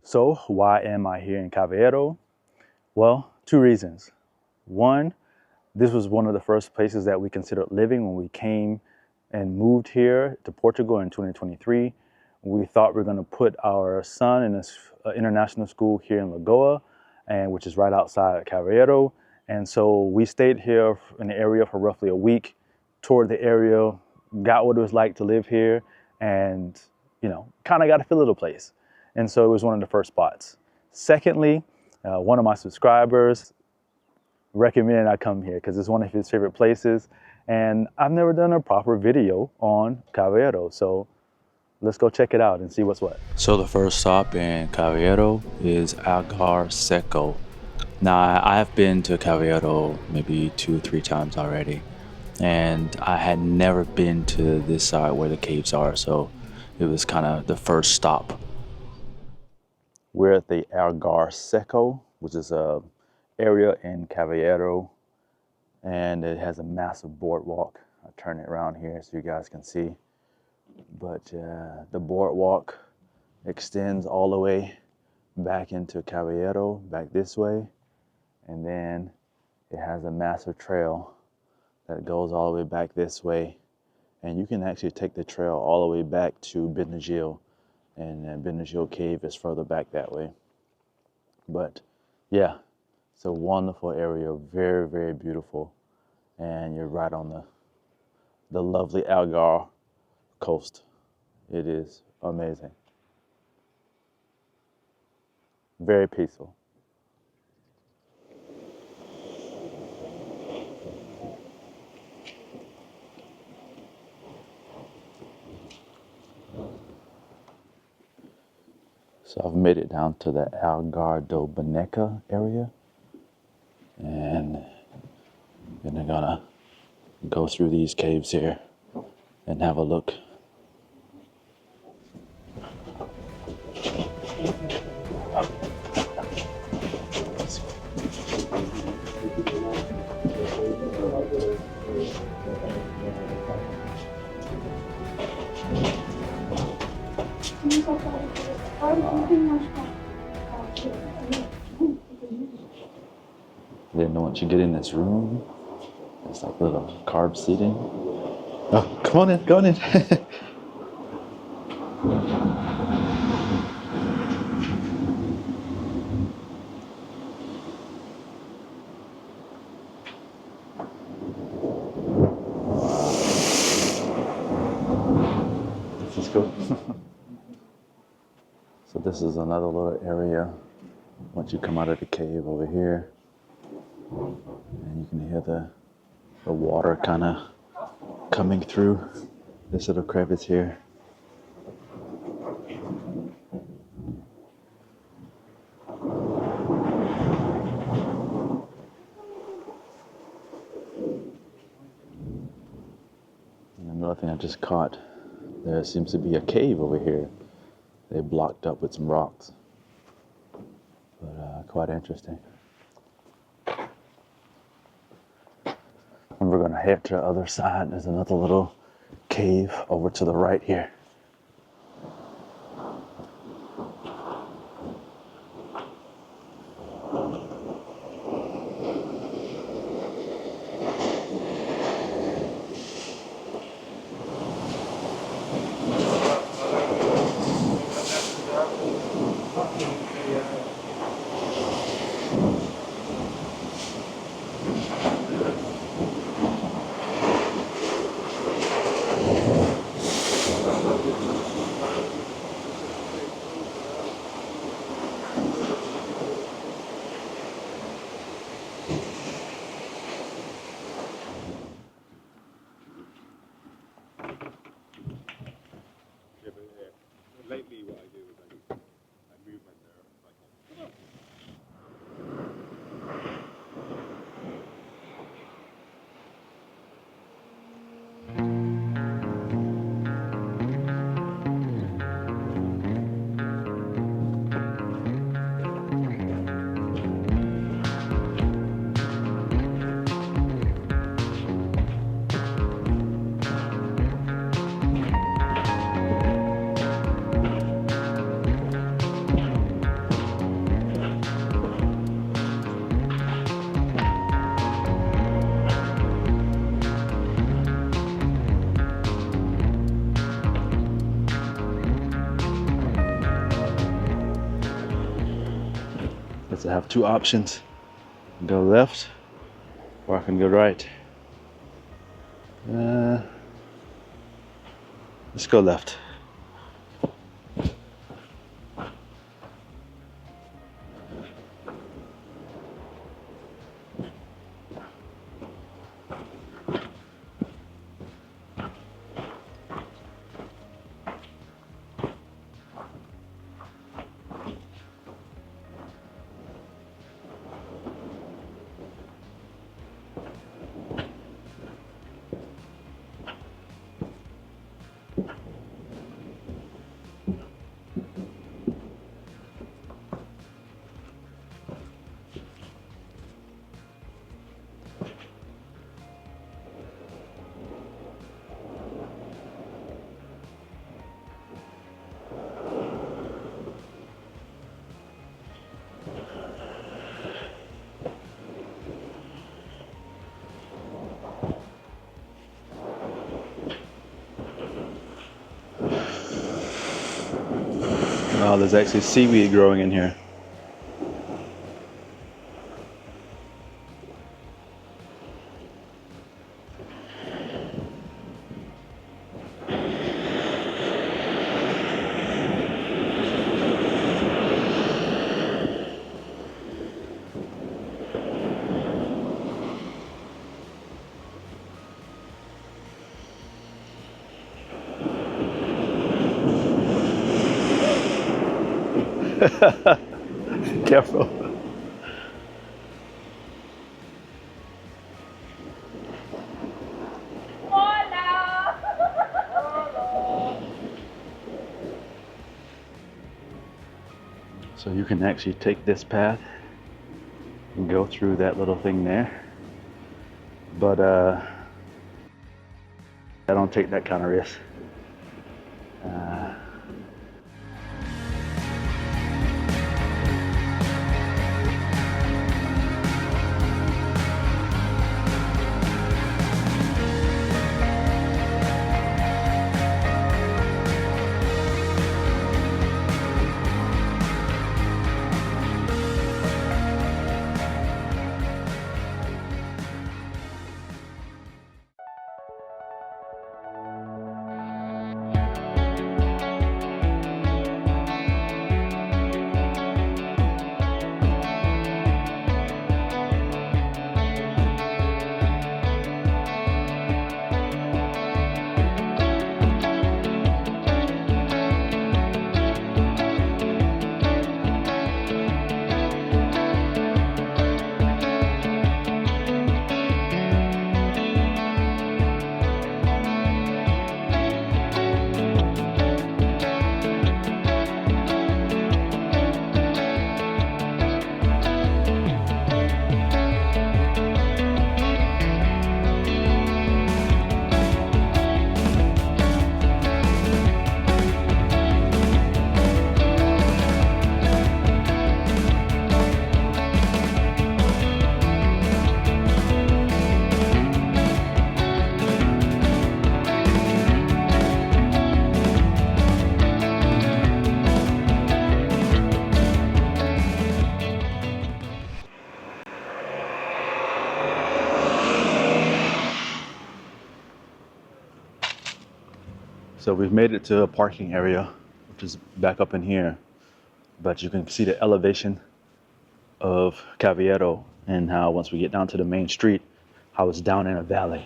So why am I here in Carvoeiro? Well, two reasons. One, this was one of the first places that we considered living when we came and moved here to Portugal in 2023. We thought we were going to put our son in this international school here in Lagoa, which is right outside Carvoeiro. And so we stayed here in the area for roughly a week, toured the area, got what it was like to live here, and kind of got a feel of the place. And so it was one of the first spots. Secondly, one of my subscribers recommended I come here because it's one of his favorite places. And I've never done a proper video on Carvoeiro. So let's go check it out and see what's what. So the first stop in Carvoeiro is Algar Seco. Now, I have been to Carvoeiro maybe 2 or 3 times already. And I had never been to this side where the caves are. So it was kind of the first stop. We're at the Algar Seco, which is a area in Carvoeiro, and it has a massive boardwalk. I'll turn it around here so you guys can see. But the boardwalk extends all the way back into Carvoeiro, back this way, and then it has a massive trail that goes all the way back this way, and you can actually take the trail all the way back to Benagil. And Benagil Cave is further back that way. But yeah, it's a wonderful area, very, very beautiful. And you're right on the lovely Algar coast. It is amazing. Very peaceful. So I've made it down to the Algar do Boneca area, and then I'm gonna go through these caves here and have a look. Then once you get in this room, it's like little carved seating. Oh, come on in, go on in. This is cool. So this is another little area once you come out of the cave over here. And you can hear the water kind of coming through this little crevice here. And another thing I just caught, there seems to be a cave over here. They blocked up with some rocks, but quite interesting. And we're gonna head to the other side. There's another little cave over to the right here. because I have two options. I can go left or I can go right. Let's go left. Oh, there's actually seaweed growing in here. Careful. So you can actually take this path and go through that little thing there. But I don't take that kind of risk. So we've made it to a parking area, which is back up in here, but you can see the elevation of Carvoeiro and how once we get down to the main street, how it's down in a valley.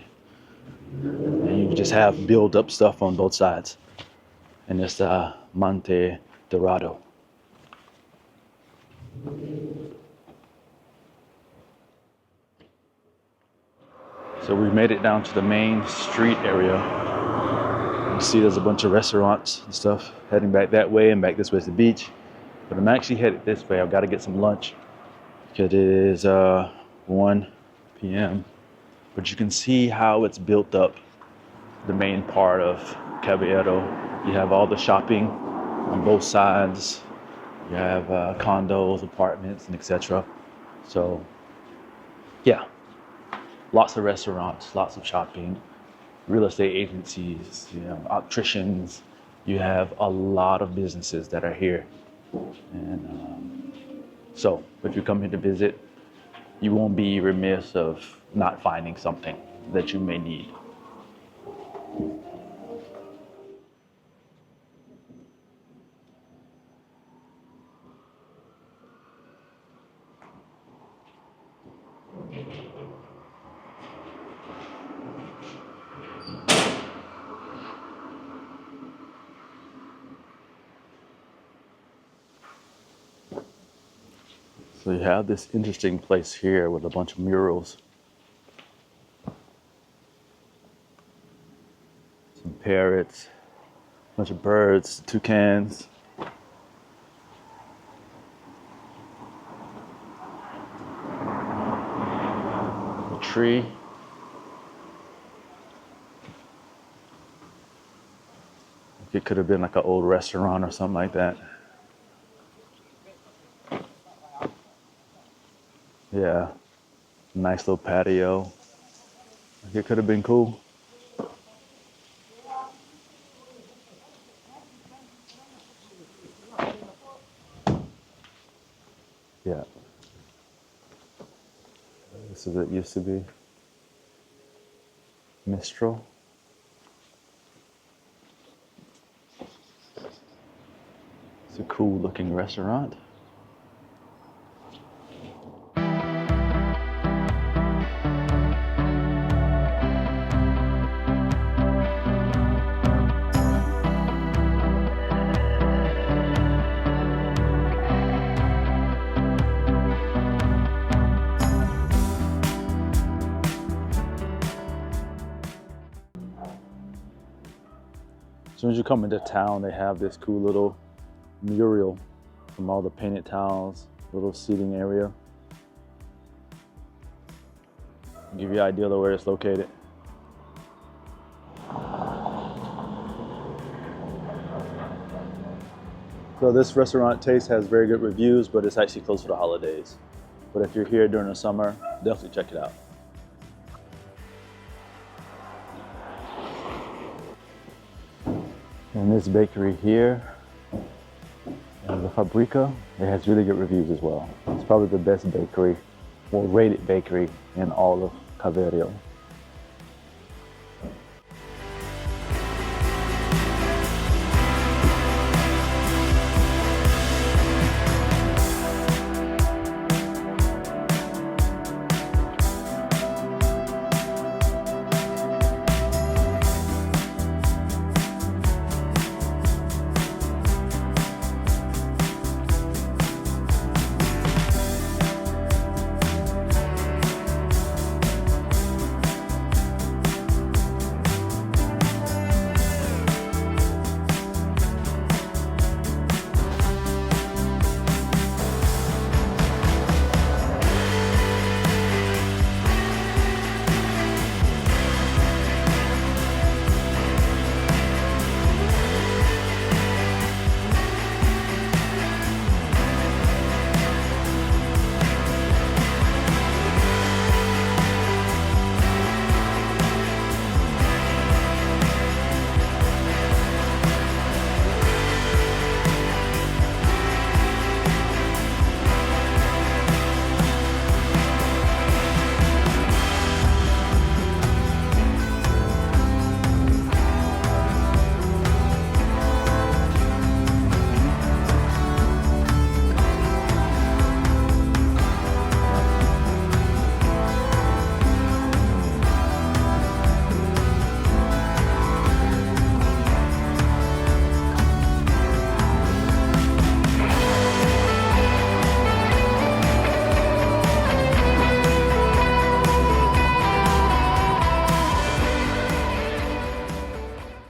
And you just have build up stuff on both sides. And it's Monte Dorado. So we made it down to the main street area. You see there's a bunch of restaurants and stuff heading back that way, and back this way is the beach. But I'm actually headed this way. I've got to get some lunch because it is 1 p.m. But you can see how it's built up, the main part of Carvoeiro. You have all the shopping on both sides. You have condos, apartments, and etc. So yeah, lots of restaurants, lots of shopping, real estate agencies, electricians. You have a lot of businesses that are here. And So if you come here to visit, you won't be remiss of not finding something that you may need. So you have this interesting place here with a bunch of murals. Some parrots, a bunch of birds, toucans. A tree. It could have been like an old restaurant or something like that. Yeah, nice little patio. It could have been cool. Yeah. This is what it used to be. Mistral. It's a cool looking restaurant. As soon as you come into town, they have this cool little mural from all the painted towns, little seating area. Give you an idea of where it's located. So this restaurant Taste has very good reviews, but it's actually closed for the holidays. But if you're here during the summer, definitely check it out. And this bakery here, the Fabrica, it has really good reviews as well. It's probably the best bakery, or rated bakery in all of Carvoeiro.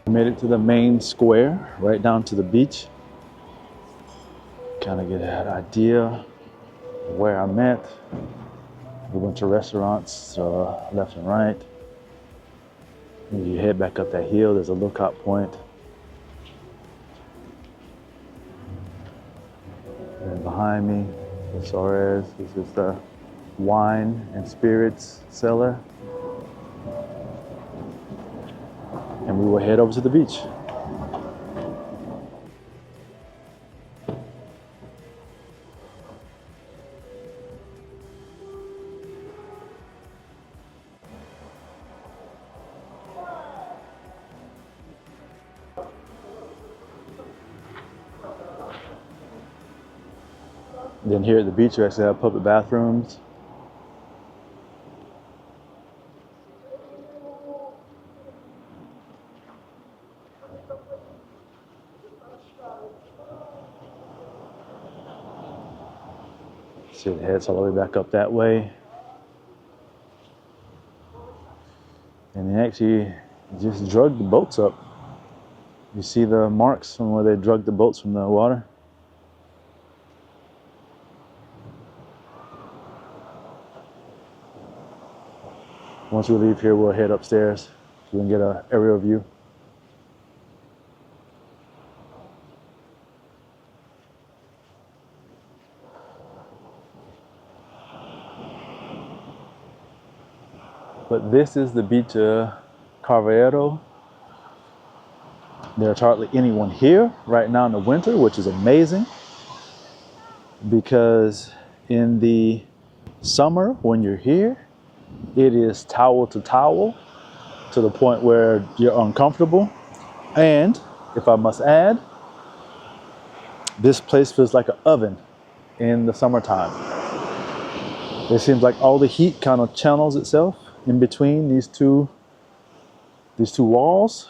Made it to the main square, right down to the beach. Kind of get an idea of where I'm at. A bunch of restaurants left and right. As you head back up that hill, there's a lookout point. And behind me, as far as this is the wine and spirits cellar. And we will head over to the beach. Then here at the beach, you actually have public bathrooms. See, it heads all the way back up that way. And they actually just drug the boats up. You see the marks from where they drug the boats from the water? Once we leave here, we'll head upstairs so we can get an aerial view. But this is the beach of Carvoeiro. There's hardly anyone here right now in the winter, which is amazing, because in the summer when you're here, it is towel to towel to the point where you're uncomfortable. And if I must add, this place feels like an oven in the summertime. It seems like all the heat kind of channels itself in between these two walls,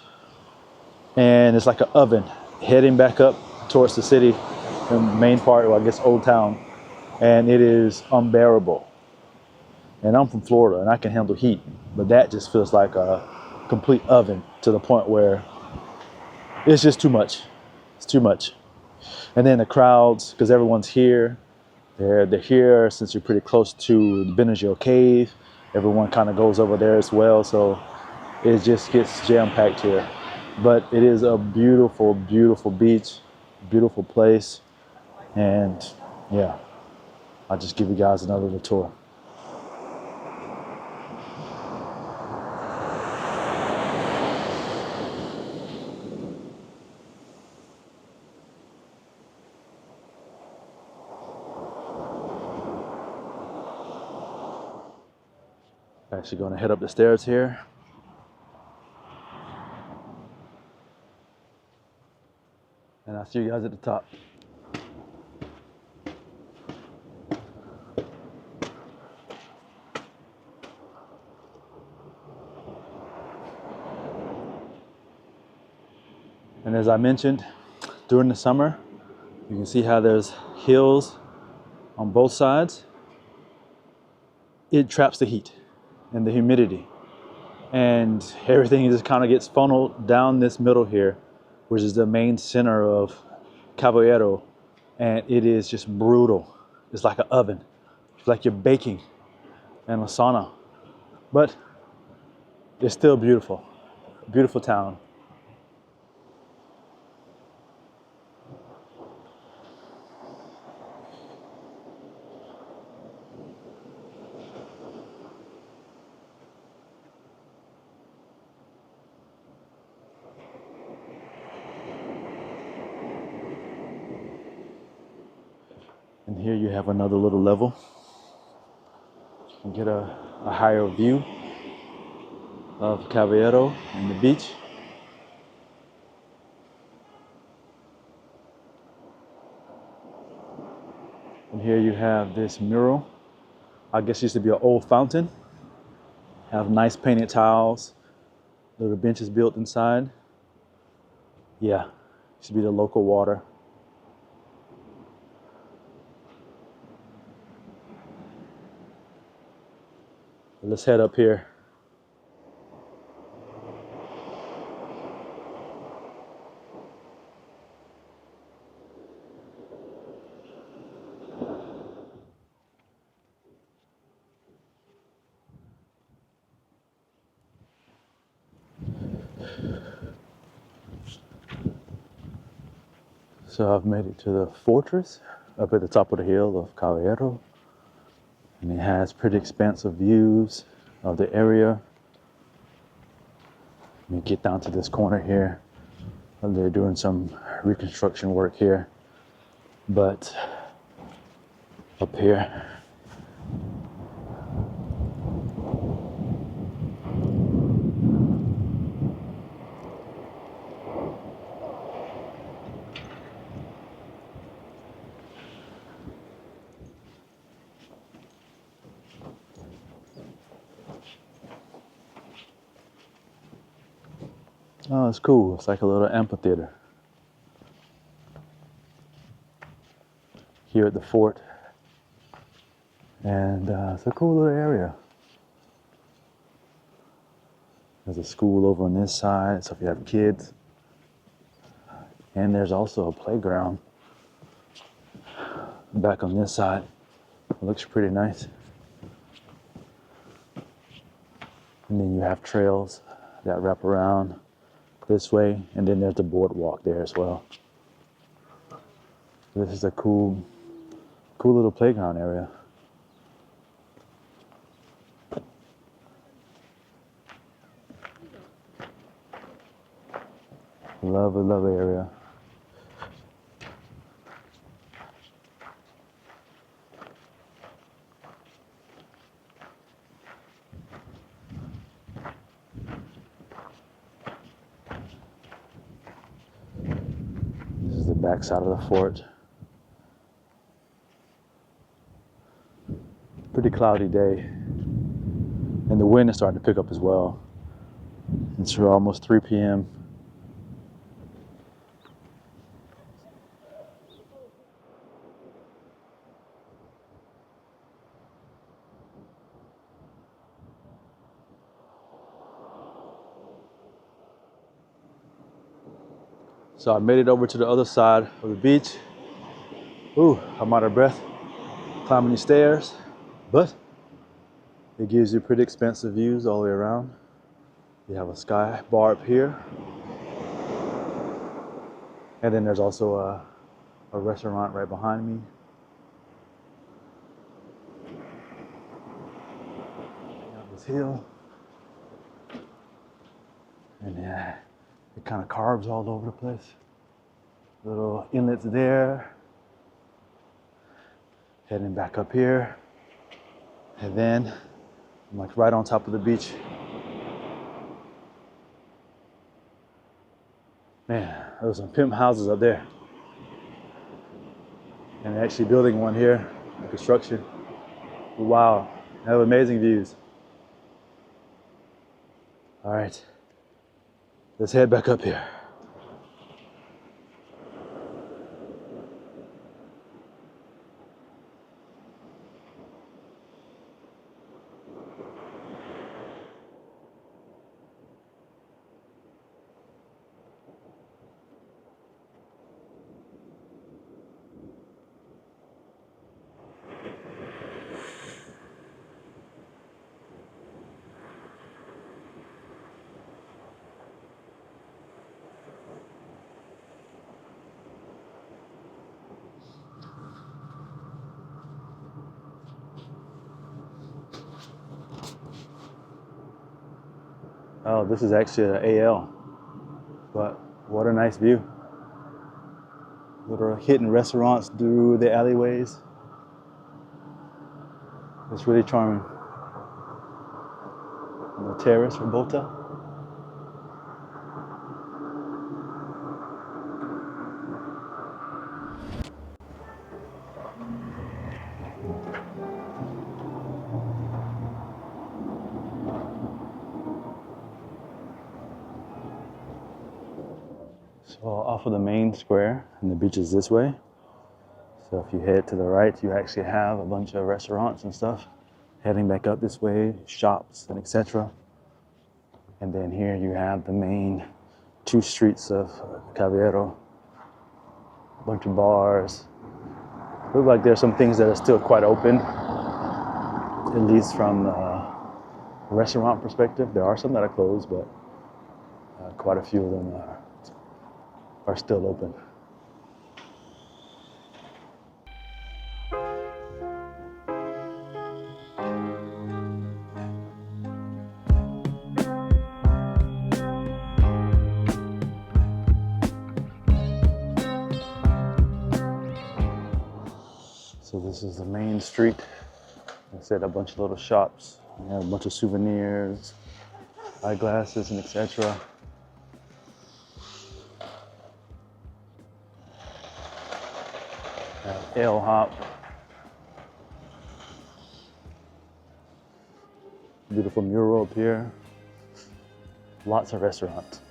and it's like an oven heading back up towards the city, the main part, or I guess Old Town, and it is unbearable. And I'm from Florida and I can handle heat, but that just feels like a complete oven to the point where it's just too much. It's too much. And then the crowds, because everyone's here, they're here since you're pretty close to the Benazir Cave. Everyone kind of goes over there as well, so it just gets jam-packed here. But it is a beautiful, beautiful beach, beautiful place, and yeah, I'll just give you guys another little tour. Actually going to head up the stairs here. And I'll see you guys at the top. And as I mentioned, during the summer, you can see how there's hills on both sides. It traps the heat and the humidity, and everything just kind of gets funneled down this middle here, which is the main center of Carvoeiro, and it is just brutal. It's like an oven. It's like you're baking in a sauna, but it's still beautiful. Beautiful town. And here you have another little level. You get a higher view of Carvoeiro and the beach. And here you have this mural. I guess it used to be an old fountain. Have nice painted tiles, little benches built inside. Yeah, used to be the local water. Let's head up here. So I've made it to the fortress up at the top of the hill of Carvoeiro, and it has pretty expansive views of the area. Let me get down to this corner here. They're doing some reconstruction work here, but up here, Oh, it's cool. It's like a little amphitheater here at the fort. And it's a cool little area. There's a school over on this side, so if you have kids. And there's also a playground back on this side. It looks pretty nice. And then you have trails that wrap around this way, and then there's the boardwalk there as well. This is a cool little playground area. Lovely, lovely area. This is the back side of the fort. Pretty cloudy day. And the wind is starting to pick up as well. It's almost 3 p.m. So I made it over to the other side of the beach. Ooh, I'm out of breath climbing these stairs, but it gives you pretty expansive views all the way around. You have a sky bar up here. And then there's also a restaurant right behind me. Up this hill. And it kind of carves all over the place. Little inlets there. Heading back up here. And then I'm like right on top of the beach. Man, there's some pimp houses up there. And they're actually building one here, in construction. Wow, they have amazing views. All right, let's head back up here. Oh, this is actually an AL, but what a nice view. Little hidden restaurants through the alleyways. It's really charming. The terrace for Bota. So off of the main square, and the beach is this way. So if you head to the right, you actually have a bunch of restaurants and stuff. Heading back up this way, shops and etc. And then here you have the main 2 streets of Carvoeiro. A bunch of bars. Look like there's some things that are still quite open, at least from a restaurant perspective. There are some that are closed, but quite a few of them are still open. So this is the main street. I said a bunch of little shops. We have a bunch of souvenirs, eyeglasses, and etc. Ale hop. Beautiful mural up here. Lots of restaurants.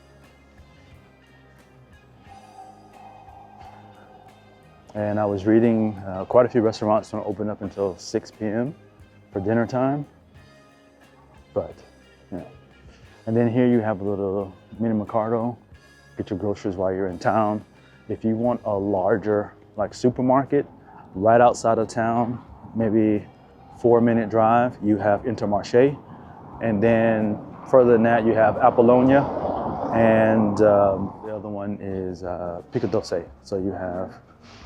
And I was reading quite a few restaurants don't open up until 6 p.m. for dinner time. But, you know. And then here you have a little mini mercado. Get your groceries while you're in town. If you want a larger like supermarket right outside of town, maybe 4-minute drive, you have Intermarché. And then further than that, you have Apollonia. And the other one is Pico Doce. So you have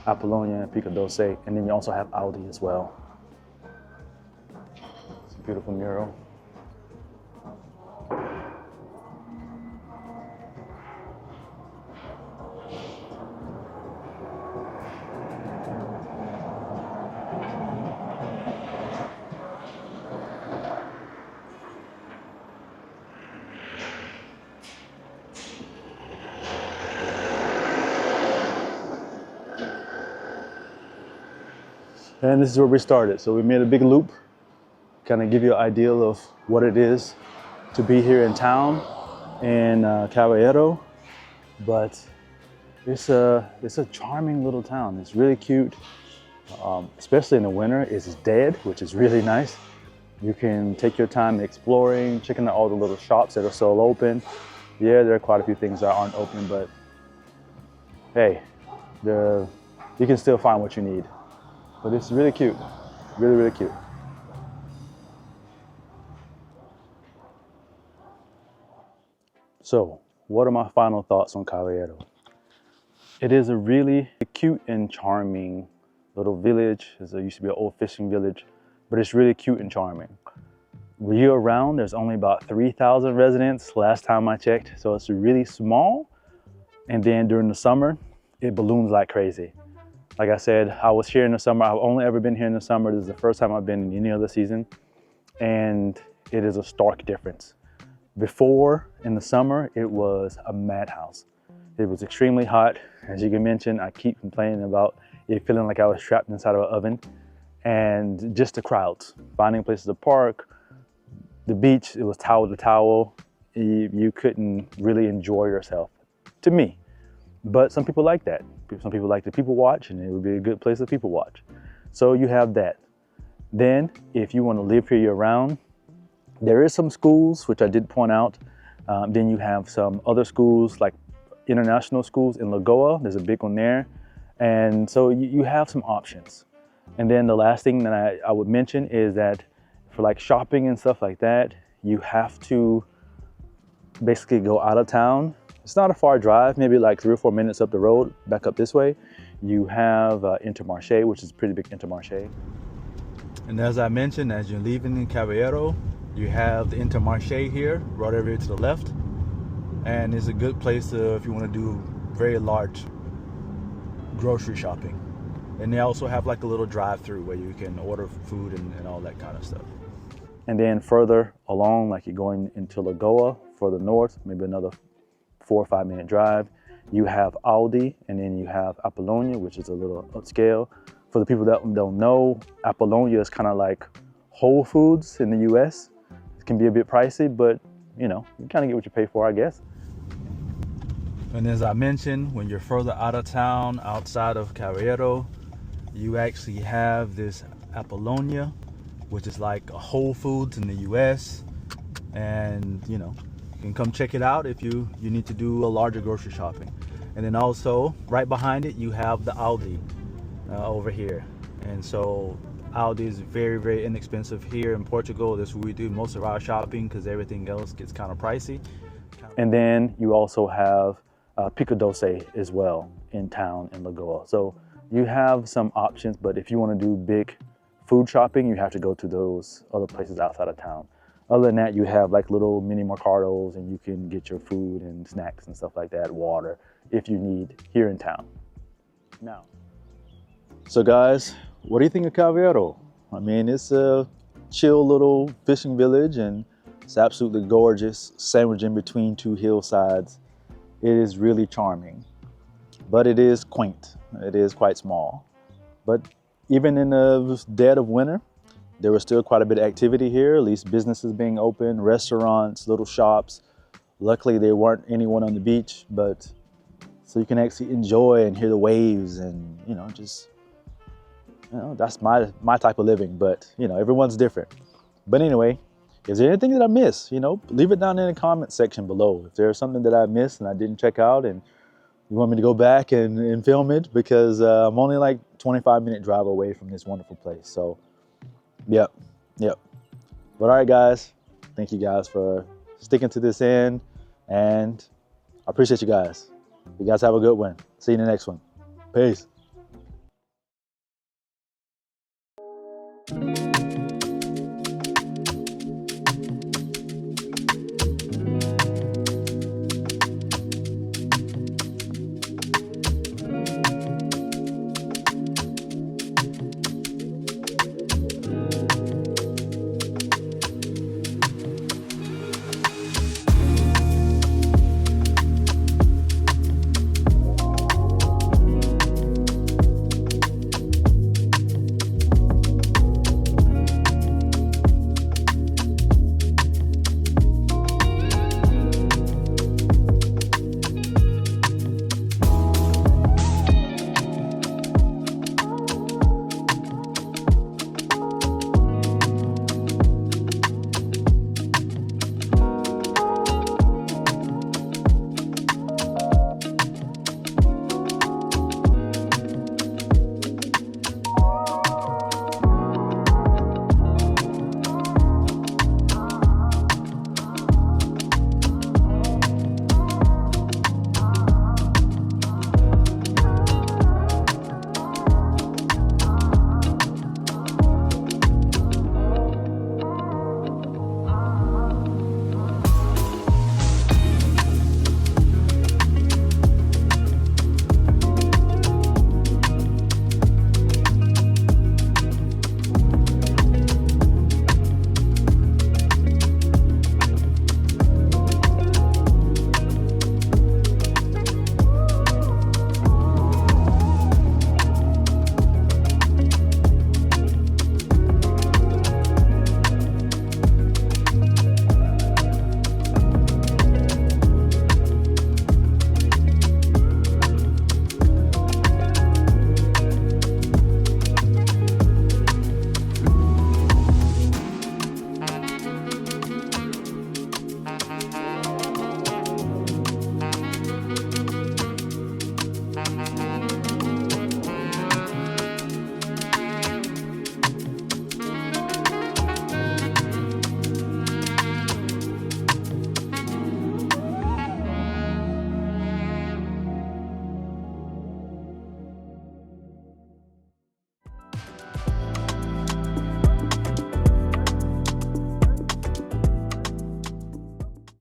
Apollonia, Pico Doce, and then you also have Aldi as well. It's a beautiful mural. And this is where we started. So we made a big loop, kind of give you an idea of what it is to be here in town in Carvoeiro. But it's a charming little town. It's really cute, especially in the winter. It's dead, which is really nice. You can take your time exploring, checking out all the little shops that are still open. Yeah, there are quite a few things that aren't open, but hey, you can still find what you need. But it's really cute, really, really cute. So, what are my final thoughts on Carvoeiro? It is a really cute and charming little village. It used to be an old fishing village, but it's really cute and charming. Year round, there's only about 3,000 residents last time I checked, so it's really small. And then during the summer, it balloons like crazy. Like I said, I was here in the summer. I've only ever been here in the summer. This is the first time I've been in any other season. And it is a stark difference. Before, in the summer, it was a madhouse. It was extremely hot. As you can mention, I keep complaining about it feeling like I was trapped inside of an oven. And just the crowds, finding places to park, the beach, it was towel to towel. You couldn't really enjoy yourself, to me. But some people like that. Some people like to people watch, and it would be a good place to people watch. So you have that. Then, if you want to live here year round, there is some schools, which I did point out. Then you have some other schools, like international schools in Lagoa. There's a big one there. And so you have some options. And then the last thing that I would mention is that for like shopping and stuff like that, you have to basically go out of town. It's not a far drive, maybe like 3 or 4 minutes up the road, back up this way. You have Intermarché, which is a pretty big Intermarché. And as I mentioned, as you're leaving in Carvoeiro, you have the Intermarché here, right over here to the left. And it's a good place if you want to do very large grocery shopping. And they also have like a little drive-through where you can order food and all that kind of stuff. And then further along, like you're going into Lagoa, further north, maybe another 4 or 5 minute drive, you have Aldi, and then you have Apollonia, which is a little upscale. For the people that don't know, Apollonia is kind of like Whole Foods in the US. It can be a bit pricey, but you know, you kind of get what you pay for, I guess. And as I mentioned, when you're further out of town, outside of Carvoeiro, you actually have this Apollonia, which is like a Whole Foods in the US. And you know, you can come check it out if you need to do a larger grocery shopping. And then also right behind it, you have the Aldi over here. And so Aldi is very, very inexpensive here in Portugal. That's where we do most of our shopping because everything else gets kind of pricey. And then you also have Pico Doce as well in town in Lagoa. So you have some options, but if you want to do big food shopping, you have to go to those other places outside of town. Other than that, you have like little mini mercados, and you can get your food and snacks and stuff like that, water, if you need here in town. Now, so guys, what do you think of Carvoeiro? I mean, it's a chill little fishing village, and it's absolutely gorgeous, sandwiched in between 2 hillsides. It is really charming, but it is quaint. It is quite small. But even in the dead of winter, there was still quite a bit of activity here, at least businesses being open, restaurants, little shops. Luckily, there weren't anyone on the beach, but so you can actually enjoy and hear the waves, and just that's my type of living. But everyone's different. But anyway, is there anything that I missed? Leave it down in the comment section below. If there's something that I missed and I didn't check out, and you want me to go back and film it, because I'm only like 25-minute drive away from this wonderful place. So yep. But all right, guys, thank you guys for sticking to this end, and I appreciate you guys. You guys have a good one. See you in the next one. Peace.